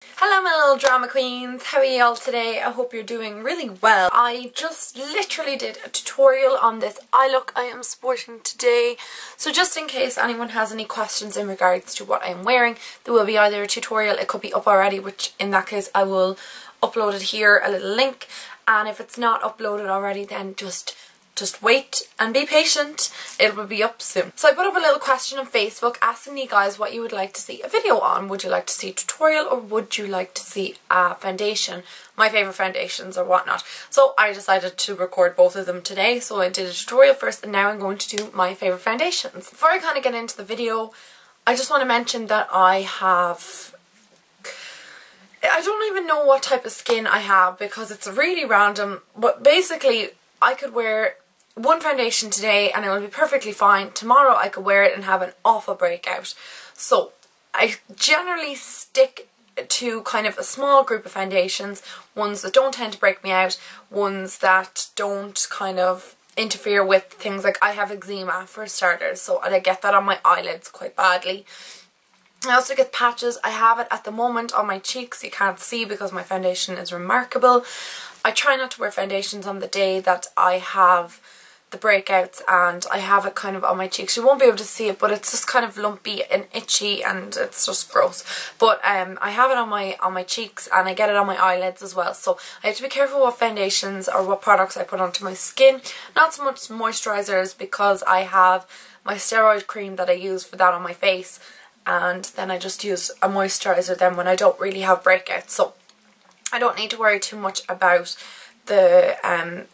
Hello my little drama queens, how are you all today? I hope you're doing really well. I just literally did a tutorial on this eye look I am sporting today. So just in case anyone has any questions in regards to what I'm wearing, there will be either a tutorial, it could be up already, which in that case I will upload it here, a little link. And if it's not uploaded already, then just wait and be patient, it will be up soon. So I put up a little question on Facebook asking you guys what you would like to see a video on. Would you like to see a tutorial or would you like to see a foundation, my favourite foundations or whatnot. So I decided to record both of them today, so I did a tutorial first and now I'm going to do my favourite foundations. Before I kind of get into the video, I just want to mention that I don't even know what type of skin I have because it's really random, but basically I could wear one foundation today and it will be perfectly fine. Tomorrow I could wear it and have an awful breakout. So I generally stick to kind of a small group of foundations, ones that don't tend to break me out, ones that don't kind of interfere with things like I have eczema for starters, so I get that on my eyelids quite badly. I also get patches. I have it at the moment on my cheeks. You can't see because my foundation is remarkable. I try not to wear foundations on the day that I have the breakouts and I have it kind of on my cheeks. You won't be able to see it, but it's just kind of lumpy and itchy and it's just gross. But I have it on my cheeks and I get it on my eyelids as well. So I have to be careful what foundations or what products I put onto my skin. Not so much moisturisers because I have my steroid cream that I use for that on my face, and then I just use a moisturiser then when I don't really have breakouts. So I don't need to worry too much about the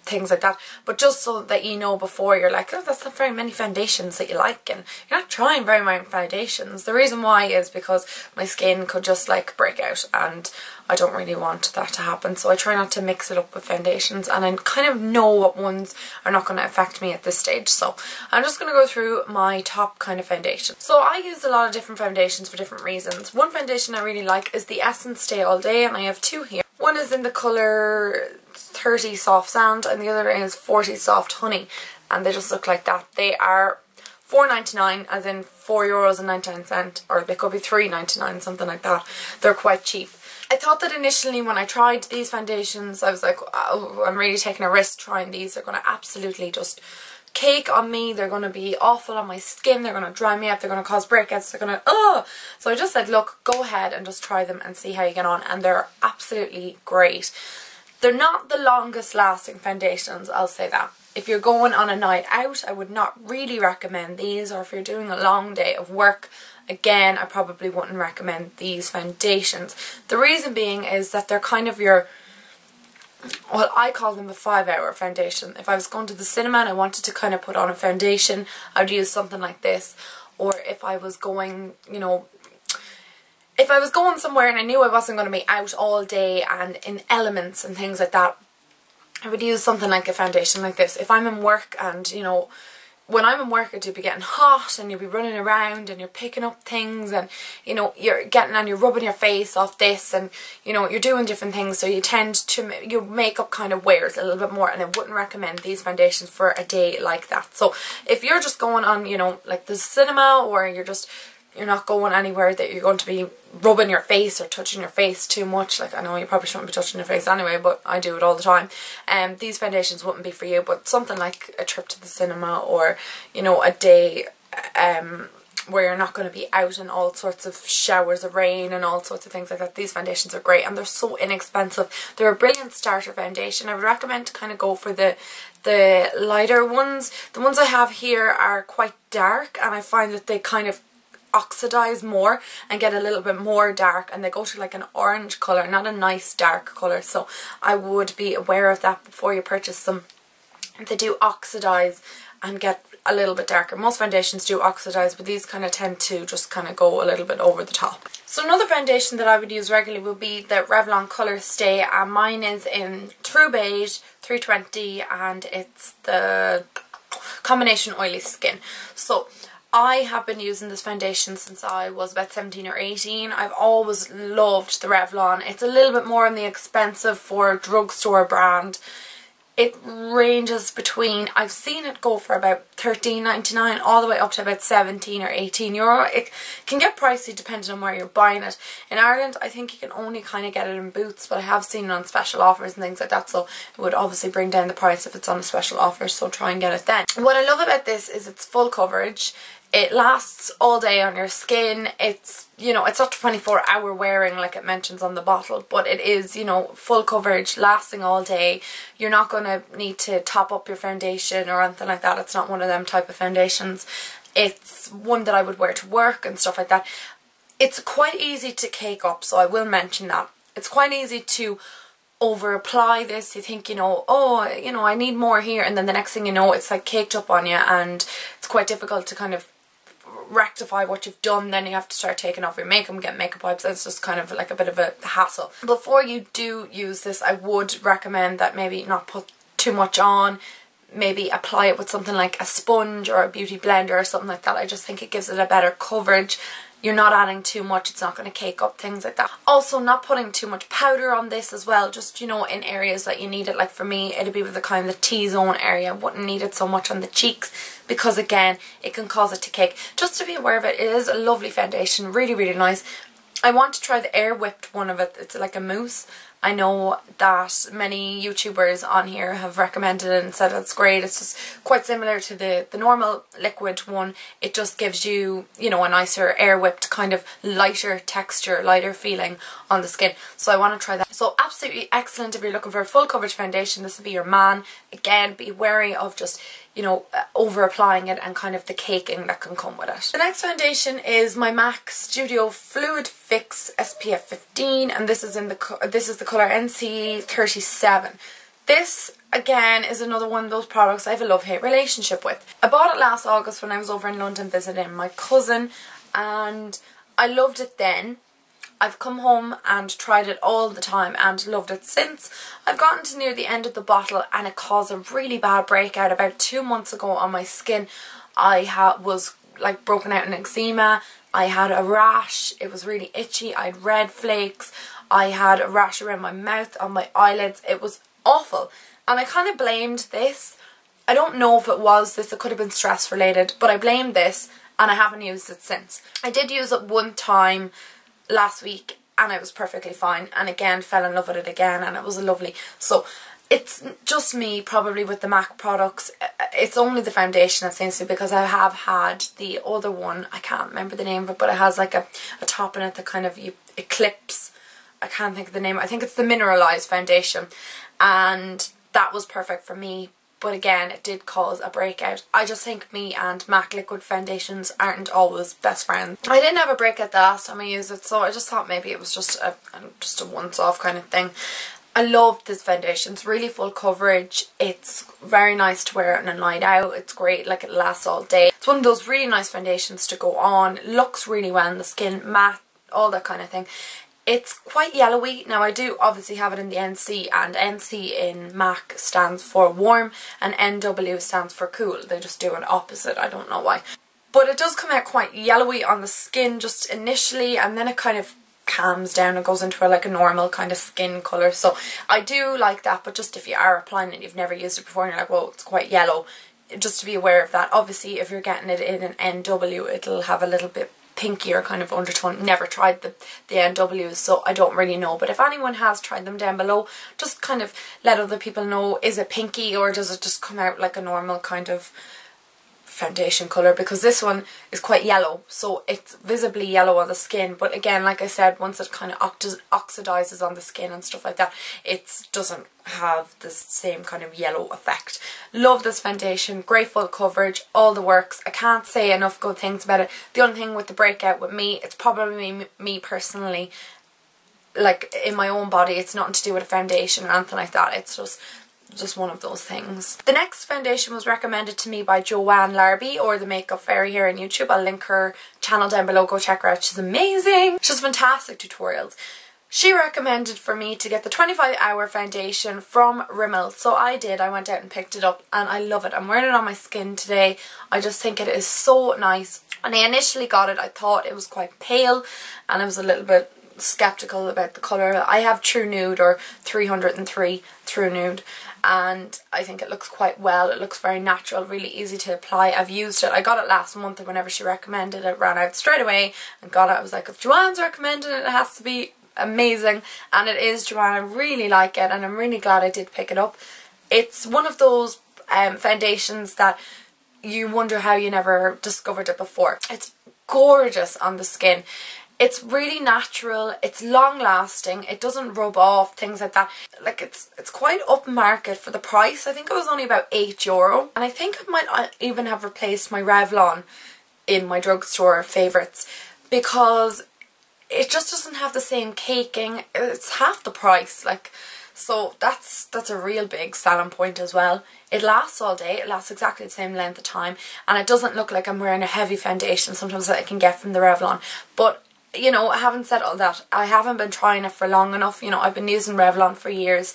things like that, but just so that you know before you're like, oh, that's not very many foundations that you like, and you're not trying very many foundations. The reason why is because my skin could just like break out and I don't really want that to happen, so I try not to mix it up with foundations, and I kind of know what ones are not going to affect me at this stage. So I'm just going to go through my top kind of foundation. So I use a lot of different foundations for different reasons. One foundation I really like is the Essence Stay All Day, and I have two here. One is in the colour 30 Soft Sand and the other is 40 Soft Honey, and they just look like that. They are €4.99, as in €4.99, or they could be $3.99, something like that. They're quite cheap. I thought that initially when I tried these foundations I was like, oh, I'm really taking a risk trying these. They're going to absolutely just cake on me, they're going to be awful on my skin, they're going to dry me up, they're going to cause breakouts, they're going to So I just said, look, go ahead and just try them and see how you get on, and they're absolutely great. They're not the longest lasting foundations, I'll say that. If you're going on a night out, I would not really recommend these, or if you're doing a long day of work, again, I probably wouldn't recommend these foundations. The reason being is that they're kind of your, well, I call them a 5-hour foundation. If I was going to the cinema and I wanted to kind of put on a foundation, I'd use something like this. Or if I was going, you know, if I was going somewhere and I knew I wasn't going to be out all day and in elements and things like that, I would use something like a foundation like this. If I'm in work and, you know, when I'm in work, it would be getting hot and you'll be running around and you're picking up things and, you know, you're getting and you're rubbing your face off this and, you know, you're doing different things, so you tend to, your makeup kind of wears a little bit more, and I wouldn't recommend these foundations for a day like that. So if you're just going on, you know, like the cinema, or you're not going anywhere that you're going to be rubbing your face or touching your face too much. Like, I know you probably shouldn't be touching your face anyway, but I do it all the time. These foundations wouldn't be for you, but something like a trip to the cinema, or, you know, a day where you're not going to be out in all sorts of showers of rain and all sorts of things like that, these foundations are great, and they're so inexpensive. They're a brilliant starter foundation. I would recommend to kind of go for the lighter ones. The ones I have here are quite dark, and I find that they kind of oxidize more and get a little bit more dark, and they go to like an orange colour, not a nice dark colour, so I would be aware of that before you purchase them. They do oxidize and get a little bit darker. Most foundations do oxidize, but these kind of tend to just kind of go a little bit over the top. So another foundation that I would use regularly would be the Revlon Colour Stay, and mine is in True Beige 320, and it's the combination oily skin. So I have been using this foundation since I was about 17 or 18. I've always loved the Revlon. It's a little bit more on the expensive for a drugstore brand. It ranges between, I've seen it go for about £13.99 all the way up to about 17 or 18 euro. It can get pricey depending on where you're buying it. In Ireland, I think you can only kind of get it in Boots, but I have seen it on special offers and things like that, so it would obviously bring down the price if it's on a special offer, so try and get it then. What I love about this is it's full coverage. It lasts all day on your skin. It's, you know, it's not 24-hour wearing like it mentions on the bottle, but it is, you know, full coverage, lasting all day. You're not going to need to top up your foundation or anything like that. It's not one of them type of foundations. It's one that I would wear to work and stuff like that. It's quite easy to cake up, so I will mention that. It's quite easy to over apply this. You think, you know, oh, you know, I need more here, and then the next thing you know, it's like caked up on you, and it's quite difficult to kind of rectify what you've done. Then you have to start taking off your makeup and get makeup wipes. It's just kind of like a bit of a hassle. Before you do use this, I would recommend that maybe not put too much on. Maybe apply it with something like a sponge or a beauty blender or something like that. I just think it gives it a better coverage. You're not adding too much, it's not going to cake up, things like that. Also, not putting too much powder on this as well, just, you know, in areas that you need it. Like for me, it'd be with the kind of the T-zone area. Wouldn't need it so much on the cheeks because again, it can cause it to cake. Just to be aware of it, it is a lovely foundation, really, really nice. I want to try the air whipped one of it. It's like a mousse. I know that many YouTubers on here have recommended it and said it's great. It's just quite similar to the normal liquid one. It just gives you, you know, a nicer air whipped kind of lighter texture, lighter feeling on the skin. So I want to try that. So absolutely excellent if you're looking for a full coverage foundation. This will be your man. Again, be wary of just, you know, over applying it and kind of the caking that can come with it. The next foundation is my MAC Studio Fluid Fix SPF 15, and this is the colour NC37. This again is another one of those products I have a love-hate relationship with. I bought it last August when I was over in London visiting my cousin, and I loved it then. I've come home and tried it all the time and loved it since. I've gotten to near the end of the bottle and it caused a really bad breakout about 2 months ago on my skin. I was like broken out in eczema. I had a rash. It was really itchy. I had red flakes. I had a rash around my mouth, on my eyelids. It was awful. And I kind of blamed this. I don't know if it was this. It could have been stress related, but I blamed this and I haven't used it since. I did use it one time last week and I was perfectly fine, and again fell in love with it again, and it was lovely. So it's just me probably with the MAC products. It's only the foundation that seems to be, because I have had the other one, I can't remember the name of it, but it has like a top in it that kind of it clips. I can't think of the name. I think it's the mineralized foundation, and that was perfect for me. But again, it did cause a breakout. I just think me and MAC liquid foundations aren't always best friends. I didn't have a breakout the last time I used it, so I just thought maybe it was just a once-off kind of thing. I love this foundation. It's really full coverage. It's very nice to wear on a night out. It's great, like it lasts all day. It's one of those really nice foundations to go on. Looks really well on the skin, matte, all that kind of thing. It's quite yellowy. Now I do obviously have it in the NC, and NC in MAC stands for warm and NW stands for cool. They just do an opposite, I don't know why. But it does come out quite yellowy on the skin just initially, and then it kind of calms down and goes into like a normal kind of skin colour. So I do like that, but just if you are applying it, you've never used it before and you're like, whoa, it's quite yellow, just to be aware of that. Obviously if you're getting it in an NW, it'll have a little bit pinkier kind of undertone. Never tried the NWs, so I don't really know, but if anyone has tried them, down below, just kind of let other people know, is it pinky or does it just come out like a normal kind of foundation colour, because this one is quite yellow, so it's visibly yellow on the skin. But again, like I said, once it kind of oxidizes on the skin and stuff like that, it doesn't have the same kind of yellow effect. Love this foundation, great full coverage, all the works. I can't say enough good things about it. The only thing with the breakout with me, it's probably me personally, like in my own body. It's nothing to do with a foundation or anything like that. It's just one of those things. The next foundation was recommended to me by Joanne Larby, or the Makeup Fairy here on YouTube. I'll link her channel down below, go check her out, she's amazing. She does fantastic tutorials. She recommended for me to get the 25-hour foundation from Rimmel, so I did. I went out and picked it up and I love it. I'm wearing it on my skin today. I just think it is so nice. When I initially got it, I thought it was quite pale and it was a little bit skeptical about the colour. I have True Nude, or 303 True Nude, and I think it looks quite well. It looks very natural, really easy to apply. I've used it. I got it last month, and whenever she recommended it, ran out straight away and got it. I was like, if Joanne's recommended it, it has to be amazing, and it is, Joanne. I really like it, and I'm really glad I did pick it up. It's one of those foundations that you wonder how you never discovered it before. It's gorgeous on the skin. It's really natural, it's long lasting, it doesn't rub off, things like that. Like it's quite upmarket for the price. I think it was only about €8, and I think I might even have replaced my Revlon in my drugstore favourites, because it just doesn't have the same caking. It's half the price, like, so that's a real big selling point as well. It lasts all day, it lasts exactly the same length of time, and it doesn't look like I'm wearing a heavy foundation sometimes that I can get from the Revlon. But you know, having said all that, I haven't been trying it for long enough. You know, I've been using Revlon for years.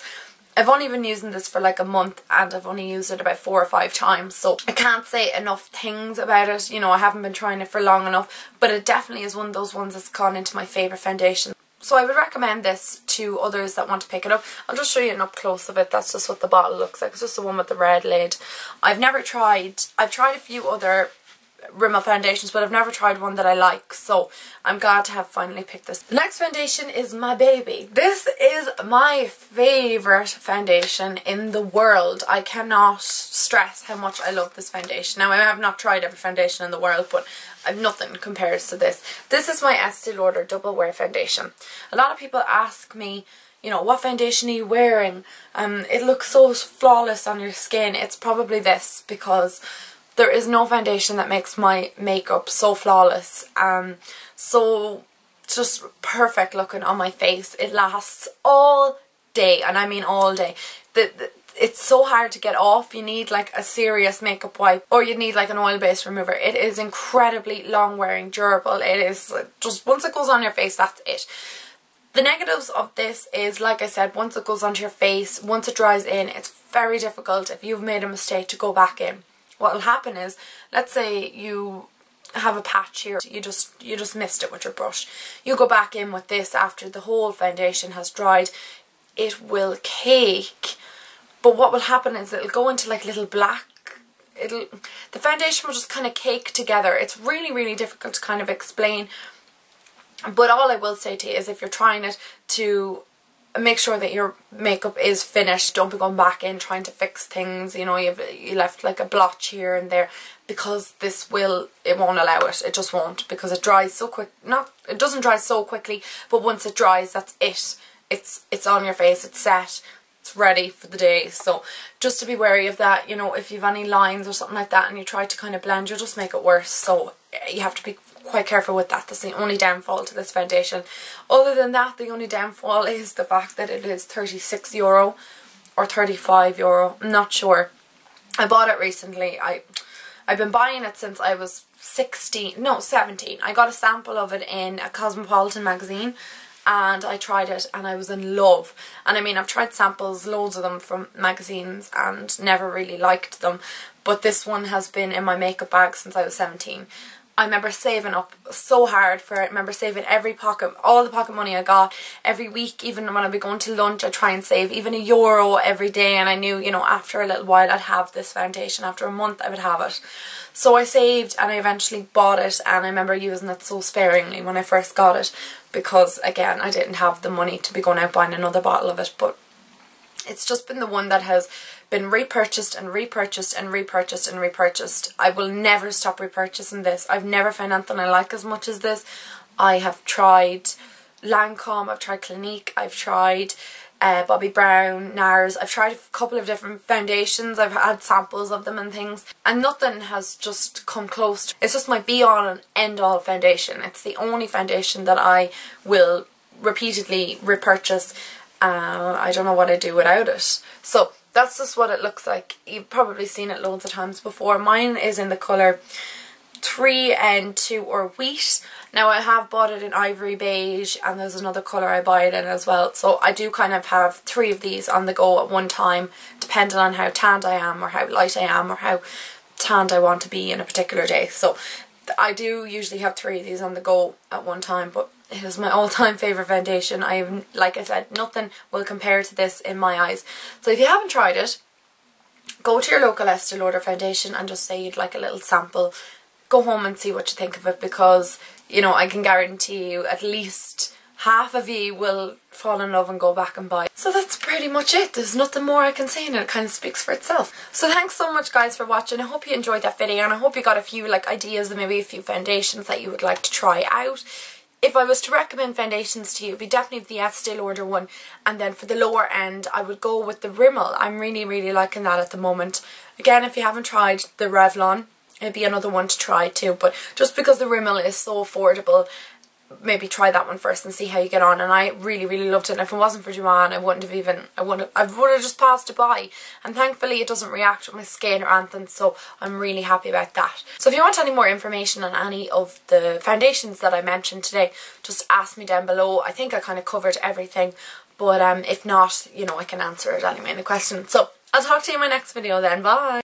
I've only been using this for like a month, and I've only used it about 4 or 5 times, so I can't say enough things about it. You know, I haven't been trying it for long enough, but it definitely is one of those ones that's gone into my favourite foundation. So I would recommend this to others that want to pick it up. I'll just show you an up close of it. That's just what the bottle looks like. It's just the one with the red lid. I've tried a few other Rimmel foundations, but I've never tried one that I like, so I'm glad to have finally picked this. The next foundation is my baby. This is my favourite foundation in the world. I cannot stress how much I love this foundation. Now, I have not tried every foundation in the world, but I've nothing compares to this. This is my Estee Lauder Double Wear Foundation. A lot of people ask me, you know, what foundation are you wearing? It looks so flawless on your skin. It's probably this, because there is no foundation that makes my makeup so flawless, so just perfect looking on my face. It lasts all day, and I mean all day. It's so hard to get off. You need like a serious makeup wipe, or you need like an oil-based remover. It is incredibly long-wearing, durable. It is just, once it goes on your face, that's it. The negatives of this is, like I said, once it goes onto your face, once it dries in, it's very difficult if you've made a mistake to go back in. What will happen is, let's say you have a patch here, you just missed it with your brush. You go back in with this after the whole foundation has dried, it will cake. But what will happen is it'll go into like little black, the foundation will just kind of cake together. It's really, really difficult to kind of explain. But all I will say to you is, if you're trying it, to make sure that your makeup is finished. Don't be going back in trying to fix things. You know, you left like a blotch here and there, because it won't allow it. It just won't, because it dries so quick. It doesn't dry so quickly, but once it dries, that's it. It's on your face, it's set, it's ready for the day. So just to be wary of that. You know, if you've any lines or something like that and you try to kind of blend, you'll just make it worse. So you have to be quite careful with that. That's the only downfall to this foundation. Other than that, the only downfall is the fact that it is €36 or €35. I'm not sure. I bought it recently. I've been buying it since I was 17. I got a sample of it in a Cosmopolitan magazine, and I tried it and I was in love. And I mean, I've tried samples, loads of them, from magazines, and never really liked them, but this one has been in my makeup bag since I was 17. I remember saving up so hard for it. I remember saving every pocket, all the pocket money I got every week. Even when I'd be going to lunch, I'd try and save even €1 every day, and I knew, you know, after a little while I'd have this foundation. After a month I would have it. So I saved, and I eventually bought it, and I remember using it so sparingly when I first got it, because again, I didn't have the money to be going out buying another bottle of it. But it's just been the one that has been repurchased and repurchased and repurchased and repurchased. I will never stop repurchasing this. I've never found anything I like as much as this. I have tried Lancome, I've tried Clinique, I've tried Bobbi Brown, NARS. I've tried a couple of different foundations. I've had samples of them and things, and nothing has just come close to. It's just my be all and end all foundation. It's the only foundation that I will repeatedly repurchase. I don't know what I'd do without it. So that's just what it looks like. You've probably seen it loads of times before. Mine is in the colour 3N2 or Wheat. Now, I have bought it in Ivory Beige, and there's another colour I buy it in as well. So I do kind of have 3 of these on the go at one time, depending on how tanned I am, or how light I am, or how tanned I want to be in a particular day. So I do usually have 3 of these on the go at one time, but It is my all-time favourite foundation. Like I said, nothing will compare to this in my eyes. So if you haven't tried it, go to your local Estee Lauder foundation and just say you'd like a little sample. Go home and see what you think of it, because, you know, I can guarantee you at least half of you will fall in love and go back and buy. So that's pretty much it. There's nothing more I can say, and it kind of speaks for itself. So thanks so much guys for watching. I hope you enjoyed that video, and I hope you got a few like ideas and maybe a few foundations that you would like to try out. If I was to recommend foundations to you, it would be definitely the Estee Lauder one, and then for the lower end I would go with the Rimmel. I'm really liking that at the moment. Again, if you haven't tried the Revlon, it'd be another one to try too, but just because the Rimmel is so affordable, maybe try that one first and see how you get on. And I really loved it, and if it wasn't for Joanne, I would have just passed it by, and thankfully it doesn't react with my skin or anything, so I'm really happy about that. So if you want any more information on any of the foundations that I mentioned today, just ask me down below. I think I kind of covered everything, but if not, you know, I can answer it anyway in a question. So I'll talk to you in my next video then. Bye!